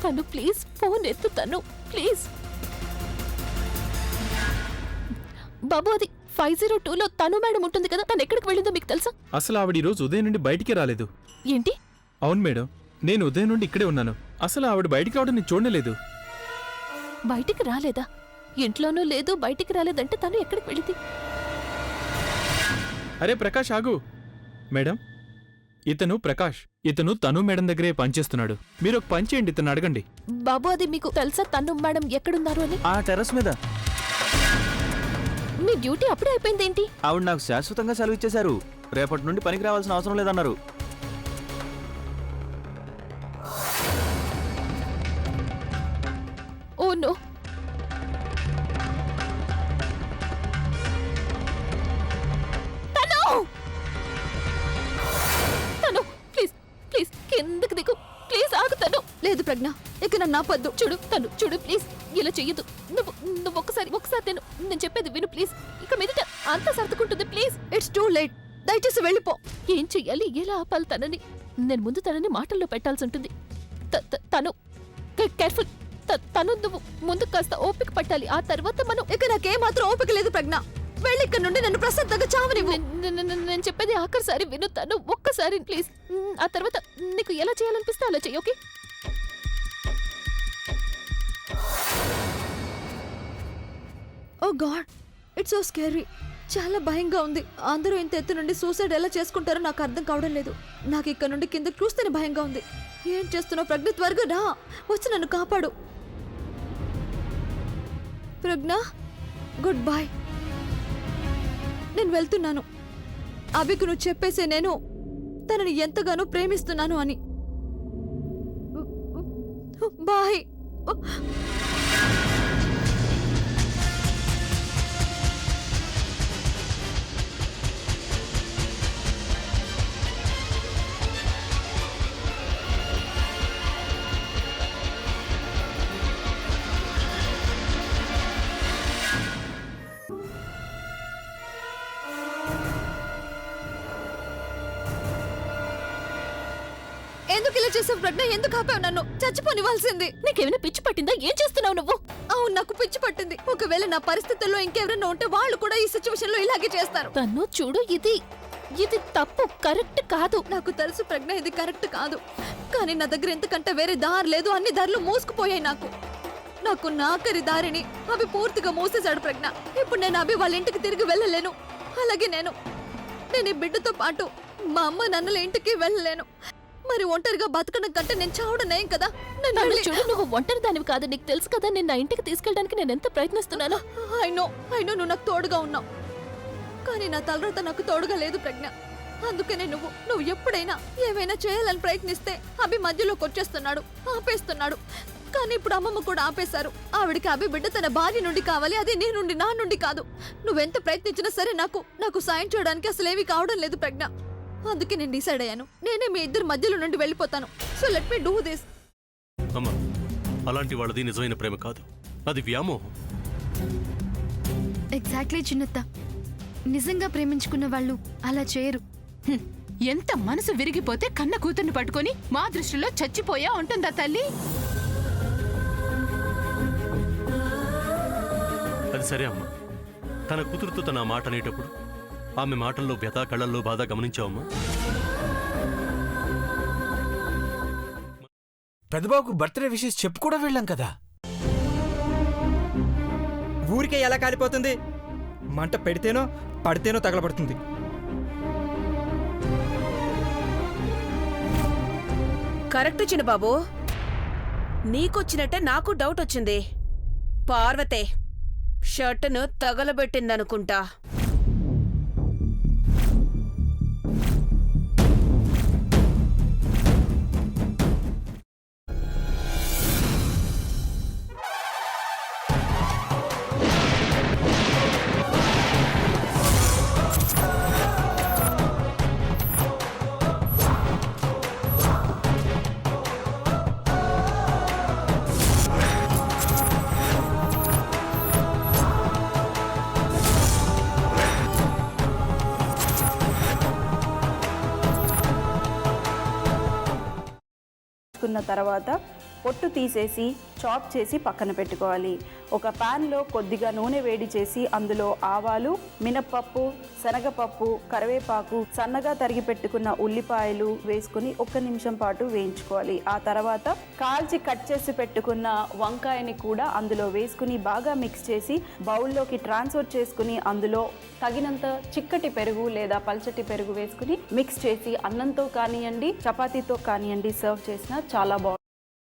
తను please phone ఎత్తు తను ప్లీజ్. బాబు అది 502లో తను మేడం ఉంటుంది కదా, తను ఎక్కడికి వెళ్ళిందో మీకు తెలుసా? అసలు ఆవిడ ఈ రోజు ఉదయం నుండి బయటికి రాలేదు. ఏంటి? అవును మేడం, నేను ఉదయం నుండి ఇక్కడే ఉన్నాను. అసలు ఆవిడ బయటికి రావడం నేను చూడలేదు. బయటికి రాలేదా? ఇంట్లోనూ లేదు, బయటికి రాలేదంటే తను ఎక్కడికి వెళ్ళింది? అరే ప్రకాష్ ఆగు. మేడం, ఇతను ప్రకాష్. ఇతను తను మేడం దగ్గరే పనిచేస్తున్నాడు. మీరు ఒక పని చేయండి, ఇతను అడగండి. బాబు అది మీకు తెలుసా తను మేడం ఎక్కడున్నారు అని? ఆ టెర్రస్ మీద. మీ డ్యూటీ అప్పుడే అయిపోయింది ఏంటి? ఆవిడ నాకు శాశ్వతంగా సెలవు ఇచ్చేశారు. రేపటి నుండి పనికి రావాల్సిన అవసరం లేదన్నారు. Oh no. తను ప్లీజ్ ప్లీజ్ కిందకి దిగు ప్లీజ్. ఆగుతాను. లేదు ప్రజ్ఞ, ఇక నన్ను ఆపొద్దు. చూడు తను చూడు ప్లీజ్, ఇలా చెయ్యదు. నువ్వు నువ్వు ఒకసారి నేను చెప్పేది విను ప్లీజ్. ఇక మీదట అంతా సర్దుకుంటుంది ప్లీజ్. It's too late. దయచేసి వెళ్ళిపో. ఏం చెయ్యాలి, ఎలా ఆపాలి తనని? నేను ముందు తనని మాటల్లో పెట్టాల్సి ఉంటుంది. తను కేర్ఫుల్. తను నువ్వు ముందు కాస్త ఓపిక పట్టాలి. ఆ తర్వాత మనం. ఇక నాకేమాత్రం ఓపిక లేదు ప్రజ్ఞ. వెళ్ళి ఇక్కడ నుండి నన్ను ప్రశాంతంగా చావనివ్వు. నేను చెప్పేది ఆఖరిసారి విను. తను ఒక్కసారి ప్లీజ్. ఆ తర్వాత నీకు ఎలా చేయాలనిపిస్తే అలా చెయ్యి. Okay? Oh God, it's so scary. చాలా భయంగా ఉంది. అందరూ ఇంత ఎత్తు నుండి సూసైడ్ ఎలా చేసుకుంటారో నాకు అర్థం కావడం లేదు. నాకు ఇక్కడ నుండి కింద చూస్తేనే భయంగా ఉంది. ఏం చేస్తున్నావు ప్రజ్ఞ? త్వరగా రా, వచ్చి నన్ను కాపాడు. ప్రజ్ఞ, గుడ్ బై. నేను వెళ్తున్నాను. అభికు నువ్వు చెప్పేసే నేను తనని ఎంతగానో ప్రేమిస్తున్నాను అని. బాయ్. ఎందుకు ఇలా చేసావు ప్రజ్ఞ? ఎందుకు ఆపావు నన్ను? చచ్చిపోనివ్వాల్సింది. నీకేమైనా పిచ్చి పట్టిందా? ఏం చేస్తున్నావు నువ్వు? అవును, నాకు పిచ్చి పట్టింది. ఒకవేళ నా పరిస్థితుల్లో ఇంకెవరైనా ఉంటే వాళ్ళు కూడా ఈ సిచ్యువేషన్ లో ఇలాగే చేస్తారు. తను చూడు, ఇది తప్పు, కరెక్ట్ కాదు. నాకు తెలుసు ప్రజ్ఞ, ఇది కరెక్ట్ కాదు. కానీ నా దగ్గర ఎంతకంటే వేరే దారి లేదు. అన్ని దారులు మూసుకుపోయాయి. నాకు నాకరి దారిని అవి పూర్తిగా మూసేశాడు ప్రజ్ఞ. ఇప్పుడు నేను అభి వాళ్ళ ఇంటికి తిరిగి వెళ్ళలేను. అలాగే నేను ఈ బిడ్డతో పాటు మా అమ్మ నాన్నల ఇంటికి వెళ్ళలేను. మరి ఒంటరిగా బతకడం కంటే నేను చావడం నయం కదా. చూడు, నువ్వు ఒంటరి దానివి కాదు. నీకు తెలుసు కదా నేను నా ఇంటికి తీసుకెళ్ళడానికి నేను ఎంత ప్రయత్నిస్తున్నాను. అయినో నువ్వు నాకు తోడుగా ఉన్నావు, కానీ నా తలరాత నాకు తోడుగా లేదు ప్రజ్ఞ. అందుకనే నువ్వు ఎప్పుడైనా ఏమైనా చేయాలని ప్రయత్నిస్తే అభి మధ్యలోకి వచ్చేస్తున్నాడు, ఆపేస్తున్నాడు. కానీ ఇప్పుడు అమ్మమ్మ కూడా ఆపేశారు. ఆవిడికి అభి బిడ్డ తన భార్య నుండి కావాలి, అది నీ నుండి, నా నుండి కాదు. నువ్వెంత ప్రయత్నించినా సరే నాకు సాయం చేయడానికి అసలేమీ కావడం లేదు ప్రజ్ఞ. అందుకే నేను డిసైడ్ అయ్యాను. నేనే మీ ఇద్దరు మధ్యలో నుండి వెళ్ళిపోతాను. So let me do this. అమ్మా, అలాంటి వాళ్ళది నిజమైన ప్రేమ కాదు, అది వ్యామోహం. ఎగ్జాక్ట్లీ చిన్నత్త. నిజంగా ప్రేమించుకున్న వాళ్ళు అలా చేయరు. ఎంత మనసు విరిగిపోతే కన్న కూతుర్ని పట్టుకొని మా దృష్టిలో చచ్చిపోయా ఉంటుందా తల్లి? అది సరే అమ్మా, తన కూతురుతో తన మాట అనేటప్పుడు ఆమె మాటల్లో వ్యథ, కళ్ళల్లో బాధ గమనించావమ్మా? పెద్దబాబుకు బర్త్డే విషెస్ చెప్పు కూడా వెళ్ళాం కదా. ఊరికే ఎలా కాలిపోతుంది? మంట పెడితేనో పడితేనో తగలబడుతుంది. కరెక్ట్ చిన్నబాబు, నీకొచ్చినట్టే నాకు డౌట్ వచ్చింది. పార్వతే షర్టును తగలబెట్టిందనుకుంటా. తర్వాత పొట్టు తీసేసి చాప్ చేసి పక్కన పెట్టుకోవాలి. ఒక ప్యాన్లో కొద్దిగా నూనె వేడి చేసి అందులో ఆవాలు, మినప్పప్పు, శనగపప్పు, కరివేపాకు, సన్నగా తరిగి పెట్టుకున్న ఉల్లిపాయలు వేసుకుని 1 నిమిషం పాటు వేయించుకోవాలి. ఆ తర్వాత కాల్చి కట్ చేసి పెట్టుకున్న వంకాయని కూడా అందులో వేసుకుని బాగా మిక్స్ చేసి బౌల్లోకి ట్రాన్స్ఫర్ చేసుకుని అందులో తగినంత చిక్కటి పెరుగు లేదా పల్చటి పెరుగు వేసుకుని మిక్స్ చేసి అన్నంతో కానివ్వండి, చపాతీతో కానివ్వండి సర్వ్ చేసినా చాలా బాగుంటుంది.